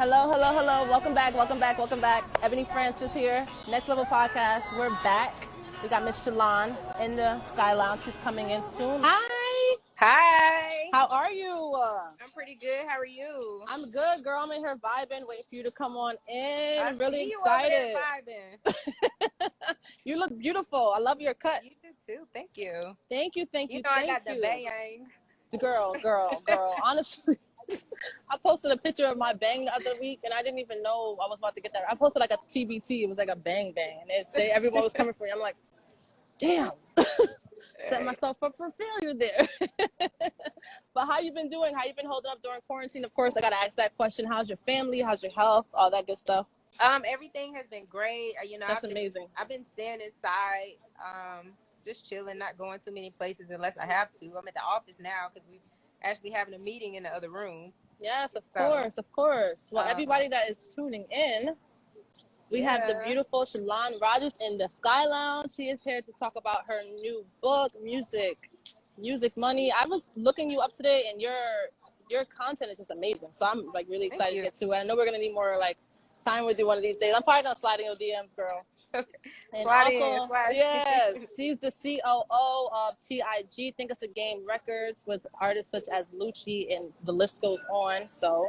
Hello, hello, hello. Welcome back, welcome back, welcome back. Ebony Francis here. Next Level Podcast. We're back. We got Miss Chlon in the Skyy Lounge. She's coming in soon. Hi. Hi. How are you? I'm pretty good. How are you? I'm good, girl. I'm in here vibing, waiting for you to come on in. I'm really you excited. Over there vibing. You look beautiful. I love your cut. You do too. Thank you. Thank you, thank you, You know thank I got you. the bang. Girl. Honestly, I posted a picture of my bang the other week, and I didn't even know I was about to get that. I posted like a TBT. It was like a bang, and everyone was coming for me. I'm like, damn. Set myself up for failure there. But how you been doing? How you been holding up during quarantine? Of course, I gotta ask that question. How's your family? How's your health? All that good stuff. Everything has been great. That's amazing. I've been staying inside, just chilling, not going too many places unless I have to. I'm at the office now because we actually having a meeting in the other room. Yes, of course. Well, everybody that is tuning in, we have the beautiful Chlon Rogers in the Skyy Lounge. She is here to talk about her new book, Music Money. I was looking you up today, and your content is just amazing. So I'm like really excited to get to it. I know we're gonna need more like time with you one of these days. I'm probably gonna slide in your DMs, girl. And slide. Yes, she's the COO of TIG, Think It's a Game Records, with artists such as Lucci, and the list goes on. So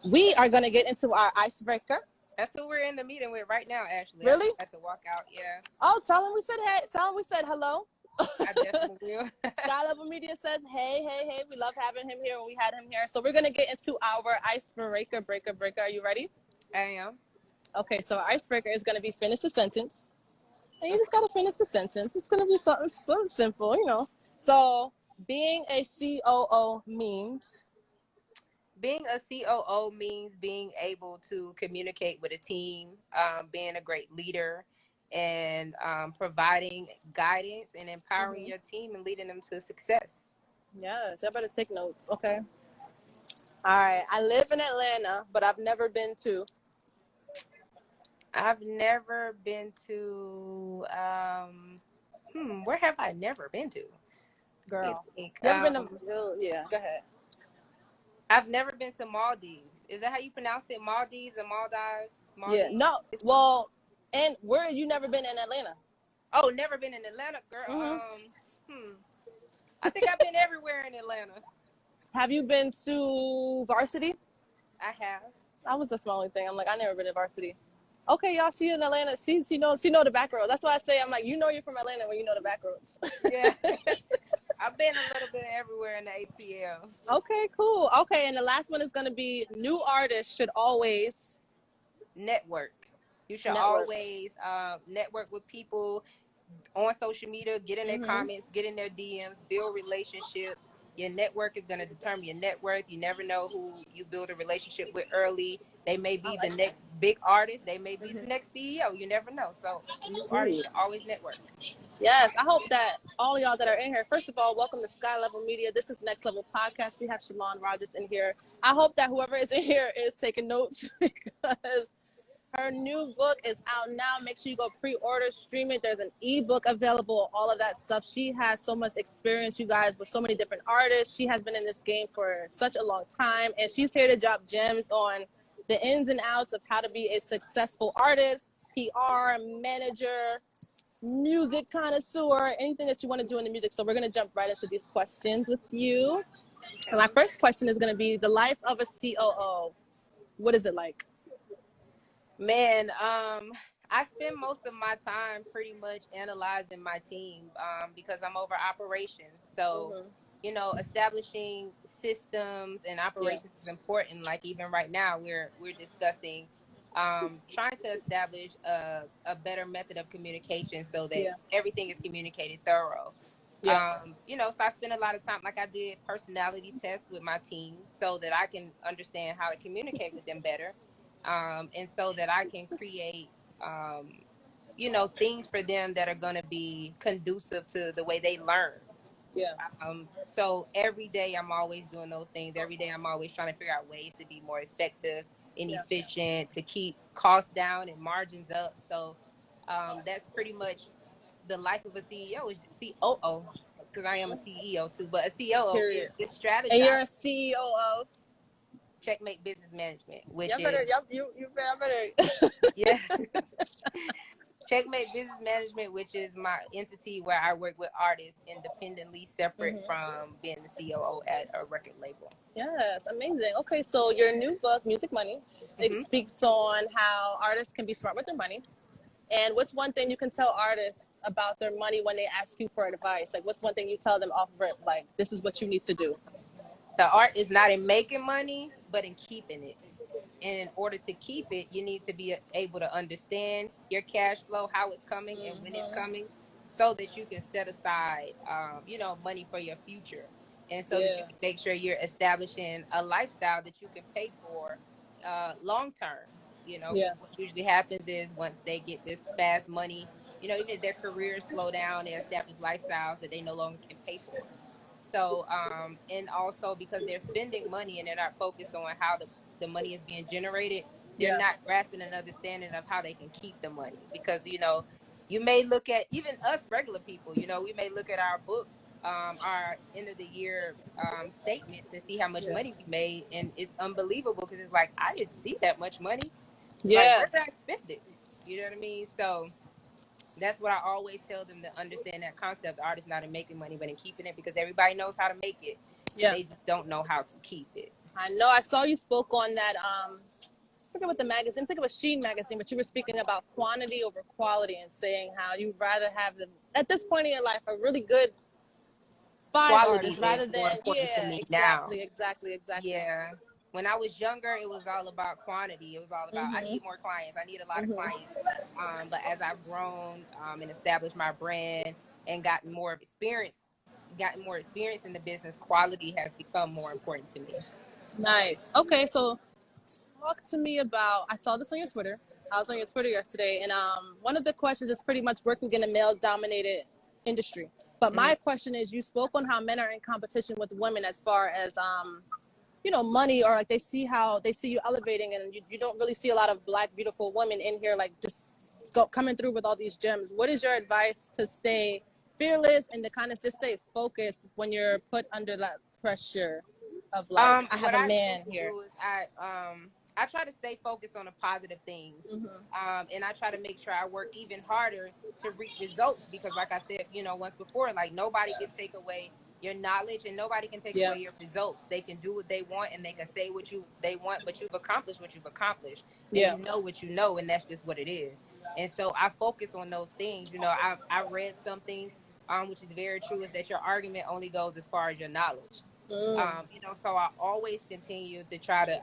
we are gonna get into our icebreaker. That's who we're in the meeting with right now, Ashley. Really? I have to walk out, yeah. Oh, tell him we said hey. Tell him we said hello. I definitely will. Skyy Level Media says, hey. We love having him here when we had him here. So we're going to get into our icebreaker. Are you ready? I am. Okay, so our icebreaker is going to be finish the sentence. And you just got to finish the sentence. It's going to be something simple, you know. So being a COO means... Being a COO means being able to communicate with a team, being a great leader, and providing guidance and empowering your team and leading them to success. Yes, I better take notes. Okay. All right. I live in Atlanta, but I've never been to. I've never been to. Where have I never been to? Girl. Never been to. Yeah. Go ahead. I've never been to Maldives. Is that how you pronounce it? Maldives or Maldives? Yeah. No. Well, and where have you never been in Atlanta? Oh, never been in Atlanta, girl. I think I've been everywhere in Atlanta. Have you been to Varsity? I have. That was a small thing. I'm like, I never been to Varsity. Okay, y'all. She in Atlanta. She know the back road. That's why I say I'm like, you know, you're from Atlanta when you know the back roads. Yeah. I've been a little bit everywhere in the ATL. Okay, cool. Okay, and the last one is going to be new artists should always network. You should always network with people on social media, get in their comments, get in their DMs, build relationships. Your network is going to determine your net worth. You never know who you build a relationship with early. They may be the next big artist. They may be the next CEO. You never know. So new artists should always network. Yes, I hope that all of y'all that are in here, first of all, welcome to Skyy Level Media. This is Next Level Podcast. We have Chlon Rogers in here. I hope that whoever is in here is taking notes because her new book is out now. Make sure you go pre-order, stream it. There's an ebook available, all of that stuff. She has so much experience, you guys, with so many different artists. She has been in this game for such a long time, and she's here to drop gems on the ins and outs of how to be a successful artist, PR, manager, music connoisseur, anything that you want to do in the music. So we're going to jump right into these questions with you. And my first question is going to be the life of a COO. What is it like? Man, I spend most of my time pretty much analyzing my team because I'm over operations. So, you know, establishing systems and operations is important. Like even right now, we're discussing trying to establish a better method of communication so that everything is communicated thorough. You know, so I spend a lot of time, like I did personality tests with my team so that I can understand how to communicate with them better. And so that I can create, you know, things for them that are going to be conducive to the way they learn. So every day I'm always doing those things. Every day I'm always trying to figure out ways to be more effective and efficient, to keep costs down and margins up. So that's pretty much the life of a CEO, COO, because I am a CEO too, but a COO is strategizing. And you're a CEO of? Checkmate Business Management, which y'all better, is you better. yeah. Checkmate Business Management, which is my entity where I work with artists independently, separate from being the COO at a record label. Yes, amazing. Okay, so your new book, Music Money, it speaks on how artists can be smart with their money. And what's one thing you can tell artists about their money when they ask you for advice? Like, what's one thing you tell them off rip? Like, this is what you need to do. The art is not in making money, but in keeping it. And in order to keep it, you need to be able to understand your cash flow, how it's coming and when it's coming, so that you can set aside, money for your future. And so that you can make sure you're establishing a lifestyle that you can pay for long term. Because what usually happens is once they get this fast money, even if their careers slow down, they establish lifestyles that they no longer can pay for. So, and also because they're spending money and they're not focused on how the money is being generated, they're not grasping an understanding of how they can keep the money. Because, you may look at, even us regular people, we may look at our books, our end of the year statements and see how much money we made. And it's unbelievable because it's like, I didn't see that much money. Like, where did I spend it? You know what I mean? So that's what I always tell them, to understand that concept. The art is not in making money, but in keeping it, because everybody knows how to make it. They just don't know how to keep it. I know. I saw you spoke on that. I forget what the magazine. I think it was Sheen magazine, but you were speaking about quantity over quality and saying how you'd rather have them at this point in your life a really good Quality artists rather than more important to me now. Exactly. Yeah. When I was younger, it was all about quantity. It was all about, I need more clients. I need a lot of clients. But as I've grown and established my brand and gotten more experience in the business, quality has become more important to me. Nice. Okay, so talk to me about, I saw this on your Twitter. I was on your Twitter yesterday, and one of the questions is pretty much working in a male-dominated industry. But my question is, you spoke on how men are in competition with women as far as money, or like they see you elevating, and you don't really see a lot of Black beautiful women in here like just coming through with all these gems. What is your advice to stay fearless and to kind of just stay focused when you're put under that pressure of like, I have a man here? I try to stay focused on the positive things, and I try to make sure I work even harder to reap results, because like I said, once before, like, nobody can take away your knowledge and nobody can take away your results. They can do what they want and they can say what they want, but you've accomplished what you've accomplished. You know what you know, and that's just what it is. And so I focus on those things. I read something which is very true, is that your argument only goes as far as your knowledge. So I always continue to try to,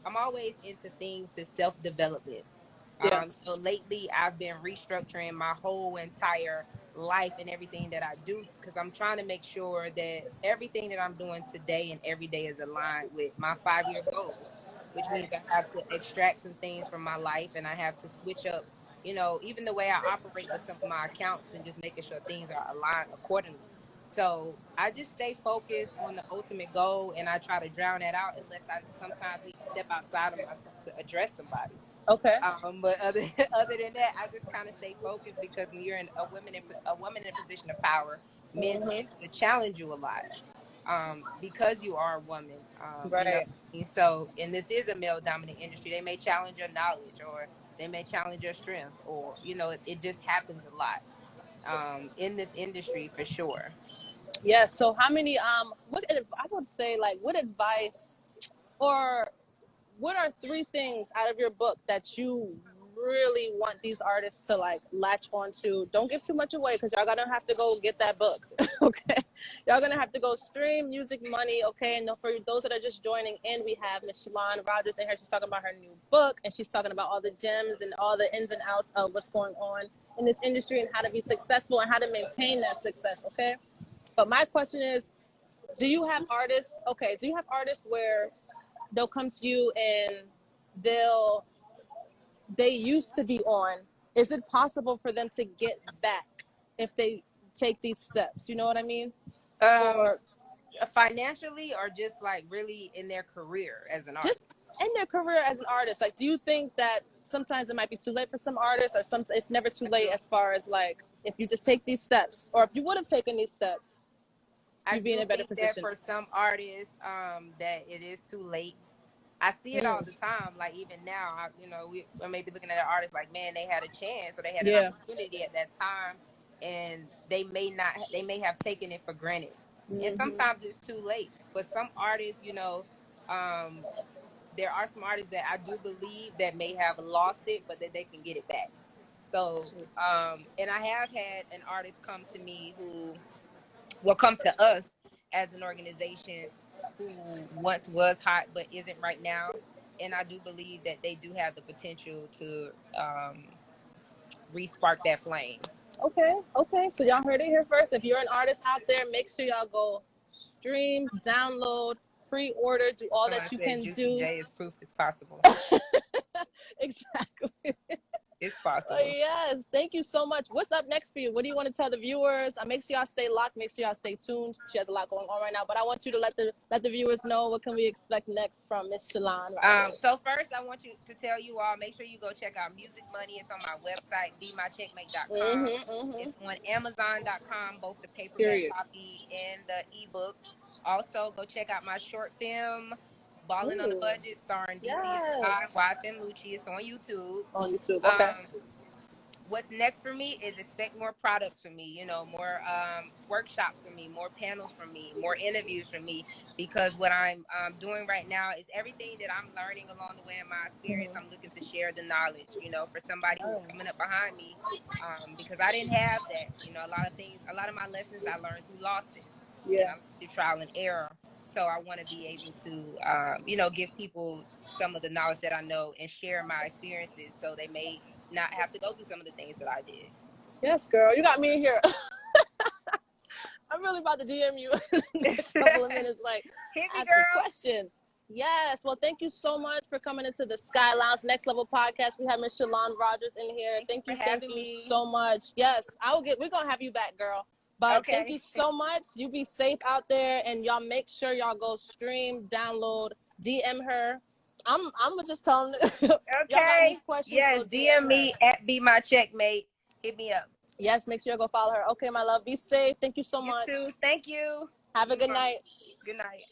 I'm always into things to self-development. So lately I've been restructuring my whole entire life and everything that I do, because I'm trying to make sure that everything that I'm doing today and every day is aligned with my 5-year goals, which means I have to extract some things from my life, and I have to switch up, even the way I operate with some of my accounts, and just making sure things are aligned accordingly. So I just stay focused on the ultimate goal, and I try to drown that out unless I sometimes need to step outside of myself to address somebody. Okay. But other than that, I just kind of stay focused, because when you're a woman in a position of power, men tend to challenge you a lot, because you are a woman. Right. So, and this is a male-dominant industry. They may challenge your knowledge, or they may challenge your strength, or it just happens a lot in this industry, for sure. Yeah. So how many I would say, like, what advice, or what are 3 things out of your book that you really want these artists to like latch onto? Don't give too much away, because y'all gonna have to go get that book. Okay, y'all gonna have to go stream Music Money. Okay, and for those that are just joining in, we have Miss Chlon Rogers in here. She's talking about her new book, and she's talking about all the gems and all the ins and outs of what's going on in this industry and how to be successful and how to maintain that success. Okay, but my question is, do you have artists where they'll come to you and they used to be on? Is it possible for them to get back if they take these steps? You know what I mean? Or financially, or just like really in their career as an artist? Just in their career as an artist. Like, do you think that sometimes it might be too late for some artists, or it's never too late, as far as like, if you just take these steps, or if you would have taken these steps? I you be in do a better think that position. for some artists, that it is too late. I see it all the time. Like even now, we may be looking at an artist like, man, they had a chance or they had an opportunity at that time, and they may have taken it for granted. And sometimes it's too late. But some artists, there are some artists that I do believe that may have lost it, but that they can get it back. So, and I have had an artist come to me who will come to us as an organization who once was hot but isn't right now. And I do believe that they do have the potential to re-spark that flame. Okay. So y'all heard it here first. If you're an artist out there, make sure y'all go stream, download, pre-order, do all that you can Juicy do. J is proof it's possible. Exactly. It's possible. Yes. Thank you so much. What's up next for you? What do you want to tell the viewers? Make sure y'all stay locked. Make sure y'all stay tuned. She has a lot going on right now, but I want you to let the viewers know what can we expect next from Miss Chlon. So first, I want you to tell you all, make sure you go check out Music Money. It's on my website, BeMyCheckmate.com. It's on Amazon.com, both the paperback copy and the ebook. Also, go check out my short film, Balling on the Budget, starring DC Skyy, wife, and Lucci. It's on YouTube. Okay. What's next for me is expect more products from me, more workshops from me, more panels from me, more interviews from me, because what I'm doing right now is everything that I'm learning along the way in my experience. I'm looking to share the knowledge, for somebody who's coming up behind me, because I didn't have that. A lot of my lessons I learned through losses, and I learned through trial and error. So I want to be able to, give people some of the knowledge that I know and share my experiences so they may not have to go through some of the things that I did. Yes, girl. You got me in here. I'm really about to DM you in a couple of minutes. Like, hit me, girl. Questions. Yes. Well, thank you so much for coming into the Skyy Lounge Next Level podcast. We have Miss Chlon Rogers in here. Thank you so much. Yes, we're gonna have you back, girl. But thank you so much. You be safe out there, and y'all make sure y'all go stream, download, DM her. I'm gonna just tell them. Okay. Yes, DM me at BeMyCheckmate. Hit me up. Yes, make sure you go follow her. Okay, my love. Be safe. Thank you so much. You too. Thank you. Have a good night. Good night.